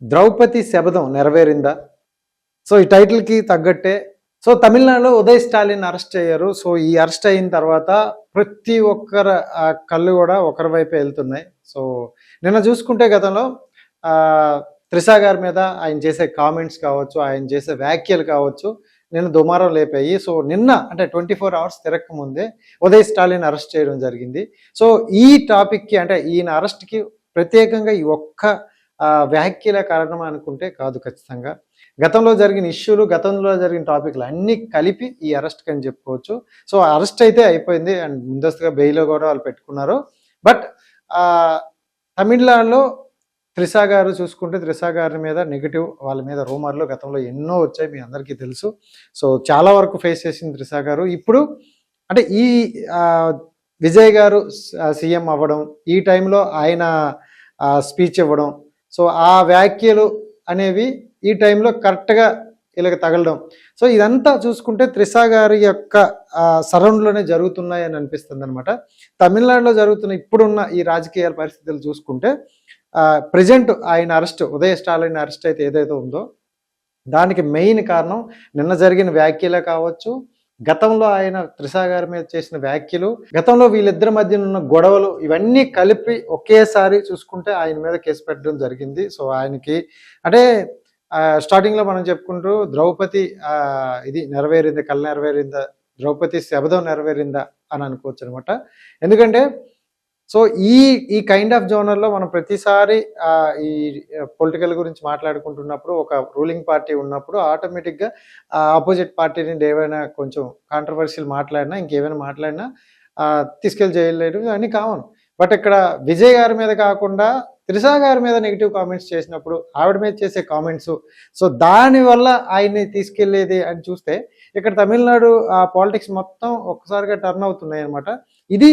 Draupadi శబదం నెరవేరిందా? So ఈ టైటిల్‌కి తగ్గట్టే so తమిళనాడులో ఉదయ్ స్టాలిన్ అరెస్ట్ అయ్యారు. సో ఈ అరెస్ట్ అయిన తర్వాత ప్రతి ఒక్కరి కళ్ళు గూడా ఒకరి వైపే ఎళ్తున్నాయి. సో నిన్న చూసుకుంటే గతంలో త్రిష గారి మీద ఆయన చేసే కామెంట్స్ కావచ్చు, ఆయన చేసే వ్యాఖ్యలు కావచ్చు, నిన్న దుమారం లేపాయి. సో నిన్న అంటే 24 అవర్స్ తిరగకముందే ఉదయ్ స్టాలిన్ అరెస్ట్ చేయడం జరిగింది. సో ఈ టాపిక్‌కి అంటే ఈయన అరెస్ట్‌కి ప్రత్యేకంగా ఈ ఒక్క వ్యాఖ్యల కారణం అనుకుంటే కాదు ఖచ్చితంగా. గతంలో జరిగిన ఇష్యూలు, గతంలో జరిగిన టాపిక్‌లు అన్నీ కలిపి ఈ అరెస్ట్‌కి అని చెప్పుకోవచ్చు. సో అరెస్ట్ అయితే అయిపోయింది అండ్ ముందస్తుగా బెయిల్ కూడా వాళ్ళు పెట్టుకున్నారు. బట్ తమిళనాడులో త్రిష గారు చూసుకుంటే త్రిష గారి మీద నెగెటివ్ వాళ్ళ మీద రూమర్లు గతంలో ఎన్నో వచ్చాయి, మీ అందరికీ తెలుసు. సో చాలా వరకు ఫేస్ చేసింది త్రిష గారు. ఇప్పుడు అంటే ఈ విజయ్ గారు సీఎం అవ్వడం, ఈ టైంలో ఆయన స్పీచ్ ఇవ్వడం, సో ఆ వ్యాఖ్యలు అనేవి ఈ టైంలో కరెక్ట్గా వీళ్ళకి తగలడం, సో ఇదంతా చూసుకుంటే త్రిష గారి యొక్క సరౌండ్లోనే జరుగుతున్నాయని అనిపిస్తుంది అనమాట. తమిళనాడులో జరుగుతున్న ఇప్పుడున్న ఈ రాజకీయ పరిస్థితులు చూసుకుంటే ప్రజెంట్ ఆయన అరెస్ట్, ఉదయ్ స్టాలిన్ అరెస్ట్ అయితే ఏదైతే ఉందో దానికి మెయిన్ కారణం నిన్న జరిగిన వ్యాఖ్యలే కావచ్చు, గతంలో ఆయన త్రిష గారి మీద చేసిన వ్యాఖ్యలు, గతంలో వీళ్ళిద్దరి మధ్య ఉన్న గొడవలు, ఇవన్నీ కలిపి ఒకేసారి చూసుకుంటే ఆయన మీద కేసు పెట్టడం జరిగింది. సో ఆయనకి అంటే స్టార్టింగ్లో మనం చెప్పుకుంటూ ద్రౌపది ఇది నెరవేరింది, కళ నెరవేరిందా, ద్రౌపది శబదం నెరవేరిందా అని అనుకోవచ్చు అనమాట. ఎందుకంటే సో ఈ కైండ్ ఆఫ్ జోనర్లో మనం ప్రతిసారి ఈ పొలిటికల్ గురించి మాట్లాడుకుంటున్నప్పుడు ఒక రూలింగ్ పార్టీ ఉన్నప్పుడు ఆటోమేటిక్గా ఆపోజిట్ పార్టీని ఏవైనా కొంచెం కాంట్రవర్షియల్ మాట్లాడినా, ఇంకేమైనా మాట్లాడినా తీసుకెళ్ళి జైలు అన్నీ కామన్. బట్ ఇక్కడ విజయ్ గారి మీద కాకుండా త్రిష గారి మీద నెగిటివ్ కామెంట్స్ చేసినప్పుడు, ఆవిడ మీద చేసే కామెంట్స్, సో దానివల్ల ఆయన్ని తీసుకెళ్లేది అని చూస్తే ఇక్కడ తమిళనాడు పాలిటిక్స్ మొత్తం ఒక్కసారిగా టర్న్ అవుతున్నాయి అనమాట. ఇది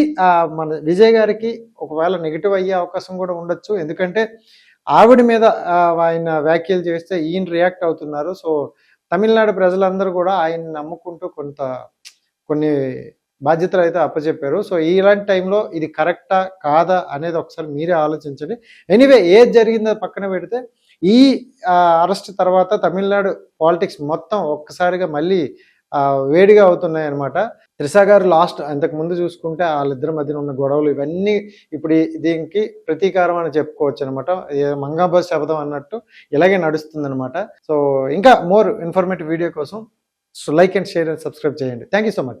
మన విజయ్ గారికి ఒకవేళ నెగిటివ్ అయ్యే అవకాశం కూడా ఉండొచ్చు. ఎందుకంటే ఆవిడ మీద ఆయన వ్యాఖ్యలు చేస్తే ఈయన రియాక్ట్ అవుతున్నారు. సో తమిళనాడు ప్రజలందరూ కూడా ఆయన్ని నమ్ముకుంటూ కొన్ని బాధ్యతలు అయితే అప్పచెప్పారు. సో ఇలాంటి టైంలో ఇది కరెక్టా కాదా అనేది ఒకసారి మీరే ఆలోచించండి. ఎనీవే ఏది జరిగిందో పక్కన పెడితే ఈ అరెస్ట్ తర్వాత తమిళనాడు పాలిటిక్స్ మొత్తం ఒక్కసారిగా మళ్ళీ వేడిగా అవుతున్నాయి అనమాట. త్రిష గారు లాస్ట్ అంతకు ముందు చూసుకుంటే వాళ్ళిద్దరి మధ్యన ఉన్న గొడవలు ఇవన్నీ ఇప్పుడు దీనికి ప్రతీకారం అని చెప్పుకోవచ్చు అనమాట. మంగాబస్ శబదం అన్నట్టు ఇలాగే నడుస్తుంది అనమాట. సో ఇంకా మోర్ ఇన్ఫర్మేటివ్ వీడియో కోసం so like and share and subscribe చేయండి. Thank you so much.